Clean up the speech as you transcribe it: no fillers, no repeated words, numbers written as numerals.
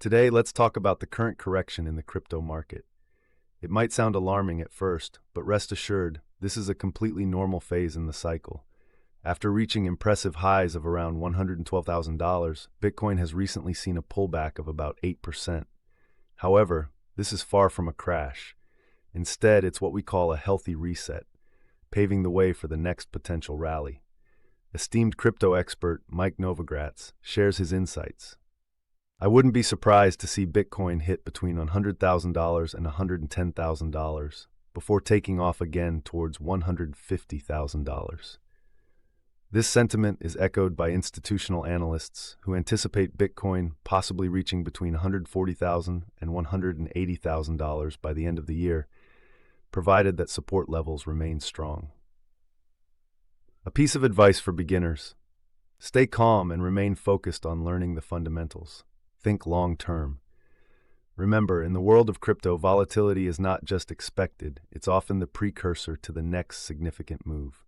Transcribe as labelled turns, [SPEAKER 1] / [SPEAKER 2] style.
[SPEAKER 1] Today, let's talk about the current correction in the crypto market. It might sound alarming at first, but rest assured, this is a completely normal phase in the cycle. After reaching impressive highs of around $112,000, Bitcoin has recently seen a pullback of about 8%. However, this is far from a crash. Instead, it's what we call a healthy reset, paving the way for the next potential rally. Esteemed crypto expert Mike Novogratz shares his insights. I wouldn't be surprised to see Bitcoin hit between $100,000 and $110,000 before taking off again towards $150,000. This sentiment is echoed by institutional analysts who anticipate Bitcoin possibly reaching between $140,000 and $180,000 by the end of the year, provided that support levels remain strong. A piece of advice for beginners: stay calm and remain focused on learning the fundamentals. Think long-term. Remember, in the world of crypto, volatility is not just expected, it's often the precursor to the next significant move.